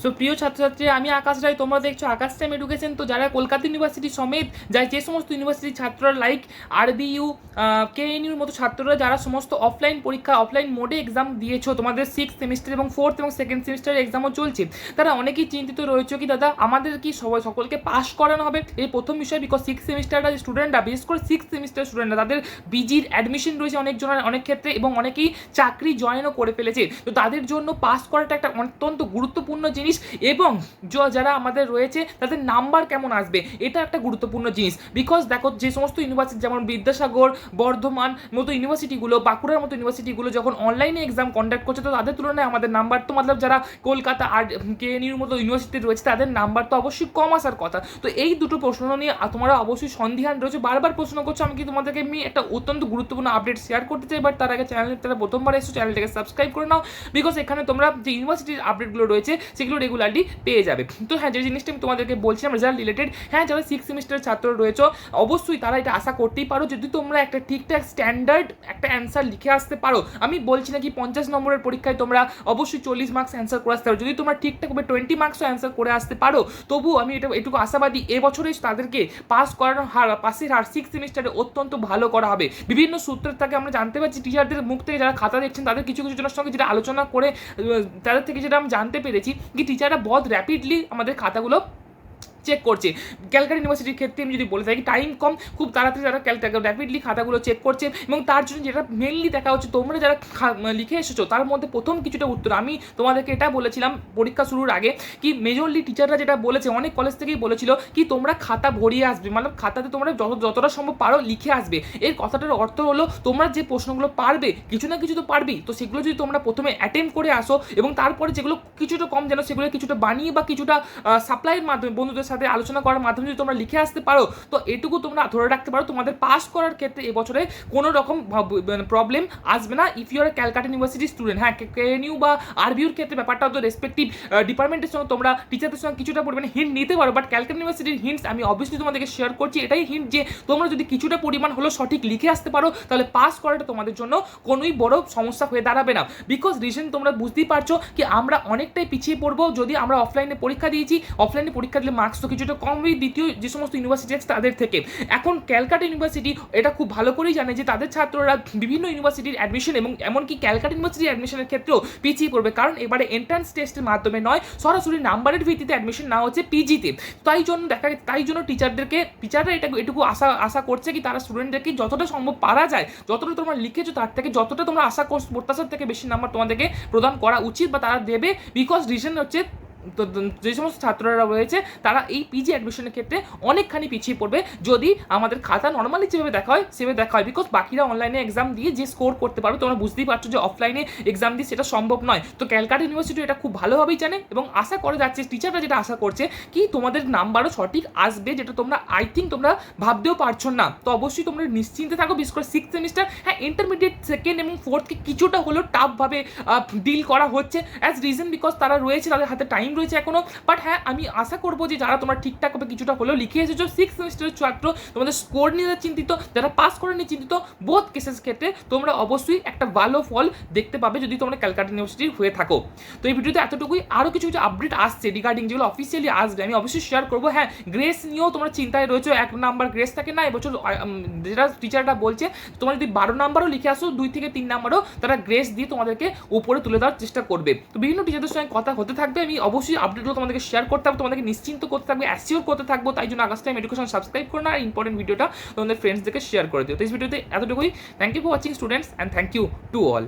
So প্রিয় ছাত্রছাত্রী, আমি আকাশ রায়, তোমরা দেখছো আকাশ টাইম এডুকেশন। তো যারা কলকাতা ইউনিভার্সিটি সমেত যে সমস্ত ইউনিভার্সিটির ছাত্ররা লাইক আরবিইউ, কেএনইউর মতো ছাত্ররা যারা সমস্ত অফলাইন পরীক্ষা অফলাইন মোডে এক্সাম দিয়েছো, তোমাদের 6th সেমিস্টার এবং 4th এবং 2nd সেমিস্টারের এক্সামও চলছে, তারা অনেকেই চিন্তিত রয়েছে কি দাদা আমাদের কি সকলকে পাস করানো হবে। এই প্রথম বিষয়, বিকজ 6th সেমিস্টারটা স্টুডেন্টরা, বিশেষ করে 6th সেমিস্টার স্টুডেন্টরা, তাদের পিজির অ্যাডমিশন রয়েছে অনেকজনের অনেক ক্ষেত্রে, এবং অনেকেই চাকরি জয়েনও করে ফেলেছে। তো তাদের জন্য পাস করাটা একটা অত্যন্ত গুরুত্বপূর্ণ জিনিস, এবং যারা আমাদের রয়েছে তাদের নাম্বার কেমন আসবে এটা একটা গুরুত্বপূর্ণ জিনিস। বিকজ দেখো, যে সমস্ত ইউনিভার্সিটি যেমন বিদ্যাসাগর, বর্ধমান মতো ইউনিভার্সিটিগুলো, বাঁকুড়ার মতো ইউনিভার্সিটিগুলো যখন অনলাইনে এক্সাম কন্ডাক্ট করছে, তো তাদের তুলনায় আমাদের নাম্বার তো যারা কলকাতা আর কেএনইউর মতো ইউনিভার্সিটি রয়েছে তাদের নাম্বার তো অবশ্যই কম আসার কথা। তো এই দুটো প্রশ্ন নিয়ে তোমরা অবশ্যই সন্দিহান রয়েছে, বারবার প্রশ্ন করছো। আমি কি তোমাদেরকে একটা অত্যন্ত গুরুত্বপূর্ণ আপডেট শেয়ার করতে চাই, বাট তার আগে চ্যানেলটা প্রথমবার এসো, চ্যানেলটাকে সাবস্ক্রাইব করে নাও, বিকজ এখানে তোমরা যে ইউনিভার্সিটির আপডেটগুলো রয়েছে সেগুলো রেগুলারলি পেয়ে যাবে। তো হ্যাঁ, যে জিনিসটা আমি তোমাদেরকে বলছিলাম রেজাল্ট রিলেটেড, হ্যাঁ যারা 6th সেমিস্টারের ছাত্র রয়েছে অবশ্যই তারা এটা আশা করতেই পারো যদি তোমরা একটা ঠিকঠাক স্ট্যান্ডার্ড একটা অ্যান্সার লিখে আসতে পারো। আমি বলছি না কি 50 নম্বরের পরীক্ষায় তোমরা অবশ্যই 40 মার্কস অ্যান্সার করে আসতে পারো, যদি তোমরা ঠিকঠাকভাবে 20 মার্কসও অ্যান্সার করে আসতে পারো, তবু আমি এটুকু আশাবাদী এবছরে তাদেরকে পাস করানোর হার, পাসের হার 6th সেমিস্টারে অত্যন্ত ভালো করা হবে। বিভিন্ন সূত্রের থেকে আমরা জানতে পারছি, টিচারদের মুখ থেকে যারা খাতা দেখছেন তাদের কিছু কিছু জনের সঙ্গে যেটা আলোচনা করে তাদের থেকে যেটা আমি জানতে পেরেছি কি টিচাররা বহুত র্যাপিডলি আমাদের খাতাগুলো চেক করছে। ক্যালকাটা ইউনিভার্সিটির ক্ষেত্রে আমি যদি বলে থাকি, টাইম কম, খুব তাড়াতাড়ি তারা র্যাপিডলি খাতাগুলো চেক করছে, এবং তার জন্য যেটা মেনলি দেখা হচ্ছে তোমরা যারা লিখে এসেছো তার মধ্যে প্রথম কিছুটা উত্তর। আমি তোমাদেরকে এটা বলেছিলাম পরীক্ষা শুরুর আগে কি মেজরলি টিচাররা যেটা বলেছে, অনেক কলেজ থেকেই বলেছিল কি তোমরা খাতা ভরিয়ে আসবে, মানে খাতাতে তোমরা যতটা সম্ভব পারো লিখে আসবে। এর কথাটার অর্থ হলো তোমরা যে প্রশ্নগুলো পারবে কিছু না কিছু তো পারবেই, তো সেগুলো যদি তোমরা প্রথমে অ্যাটেম্প করে আসো, এবং তারপরে যেগুলো কিছুটা কম যেন সেগুলো কিছুটা বানিয়ে বা কিছুটা সাপ্লাইয়ের মাধ্যমে বন্ধুদের সাথে আলোচনা করার মাধ্যমে যদি তোমরা লিখে আসতে পারো, তো এটুকু তোমরা ধরে রাখতে পারো তোমাদের পাস করার ক্ষেত্রে এবছরে কোনো রকম প্রবলেম আসবে না। If you are Calcutta university student, হ্যাঁ কেএনইউ বা আরবিউর ক্ষেত্রে ব্যাপারটা তো রেসপেক্টিভ ডিপার্টমেন্টের সঙ্গে তোমরা টিচারদের সঙ্গে কিছুটা পরিমাণে হিন্ট নিতে পারো, বাট ক্যালকাটা ইউনিভার্সিটির হিন্টস আমি অবশ্যই তোমাদেরকে শেয়ার করছি। এটাই হিন্ট যে তোমরা যদি কিছুটা পরিমাণ হলো সঠিক লিখে আসতে পারো, তাহলে পাস করাটা তোমাদের জন্য কোনোই বড় সমস্যা হয়ে দাঁড়াবে না। বিকজ রিজন তোমরা বুঝতেই পারছো কি আমরা অনেকটাই পিছিয়ে পড়বো যদি আমরা অফলাইনে পরীক্ষা দিয়েছি। অফলাইনে পরীক্ষা দিলে মার্কস তো কিছুটা কমই দ্বিতীয় যে সমস্ত ইউনিভার্সিটি আছে তাদের থেকে। এখন ক্যালকাটা ইউনিভার্সিটি এটা খুব ভালো করেই জানে যে তাদের ছাত্ররা বিভিন্ন ইউনিভার্সিটির অ্যাডমিশন এবং এমনকি ক্যালকাটা ইউনিভার্সিটির অ্যাডমিশনের ক্ষেত্রেও পিছিয়ে পড়বে, কারণ এবারে এন্ট্রান্স টেস্টের মাধ্যমে নয়, সরাসরি নাম্বারের ভিত্তিতে অ্যাডমিশন না হচ্ছে পিজিতে। তাই জন্য টিচাররা এটুকু আশা করছে কি তারা স্টুডেন্টদেরকে যতটা সম্ভব পারা যায়, যতটা তোমরা লিখেছো তার থেকে যতটা তোমরা আশা করছো প্রত্যাশার থেকে বেশি নাম্বার তোমাদেরকে প্রদান করা উচিত বা তারা দেবে। বিকজ রিজন হচ্ছে তো যে সমস্ত ছাত্ররা রয়েছে তারা এই পিজি অ্যাডমিশনের ক্ষেত্রে অনেকখানি পিছিয়ে পড়বে যদি আমাদের খাতা নর্মালি যেভাবে দেখা হয়, বিকজ বাকিরা অনলাইনে এক্সাম দিয়ে যে স্কোর করতে পারবে, তোমরা বুঝতেই পারছো যে অফলাইনে এক্সাম দিয়ে সেটা সম্ভব নয়। তো ক্যালকাটা ইউনিভার্সিটি এটা খুব ভালোভাবেই জানে এবং আশা করে যাচ্ছে, টিচাররা যেটা আশা করছে কি তোমাদের নাম্বারও সঠিক আসবে, যেটা তোমরা আই থিঙ্ক তোমরা ভাবতেও পারছো না। তো অবশ্যই তোমরা নিশ্চিন্তে থাকো, বিশেষ করে 6th সেমিস্টার, হ্যাঁ ইন্টারমিডিয়েট 2nd এবং 4thকে কিছুটা হলেও টাফভাবে ডিল করা হচ্ছে অ্যাজ রিজন বিকজ তারা রয়েছে, তাদের হাতে টাইম রয়েছে এখনো। বাট হ্যাঁ, আমি আশা করবো যে যারা তোমরা ঠিকঠাকভাবে কিছুটা হলেও লিখে এসেছো 6th সেমিস্টারের ছাত্র, তোমাদের স্কোর নিয়ে চিন্তিত, যারা পাস করে নিয়ে চিন্তিত, বোথ কেসেস ক্ষেত্রে তোমরা অবশ্যই একটা ভালো ফল দেখতে পাবে যদি তোমরা ক্যালকাটা ইউনিভার্সিটির হয়ে থাকো। তো এই ভিডিওতে এতটুকুই, আরও কিছু কিছু আপডেট আসছে রিগার্ডিং যেগুলো অফিসিয়ালি আসবে আমি অবশ্যই শেয়ার করবো। হ্যাঁ, গ্রেস নিয়েও তোমরা চিন্তায় রয়েছো, 1 নাম্বার গ্রেস থাকে না এবছর, যেটা টিচাররা বলছে তোমরা যদি 12 নাম্বারও লিখে আসো 2 থেকে 3 নাম্বারও তারা গ্রেস দিয়ে তোমাদেরকে উপরে তুলে দেওয়ার চেষ্টা করবে। তো বিভিন্ন টিচারদের সঙ্গে কথা হতে থাকবে, আমি অবশ্যই আপডেটগুলো তোমাদেরকে শেয়ার করতে হবে, তোমাদেরকে নিশ্চিন্ত করতে থাকবে, অ্যাসিওর করতে থাকবো। তাই জন্য আকাশ টাইম এডুকেশন সাবস্ক্রাইব করো না, আর ইম্পর্টেন্ট ভিডিওটা তোমাদের ফ্রেন্ডসদেরকে শেয়ার করে দিও। তো এই ভিডিওতে এতটুকুই। Thank you for watching students, and thank you to all.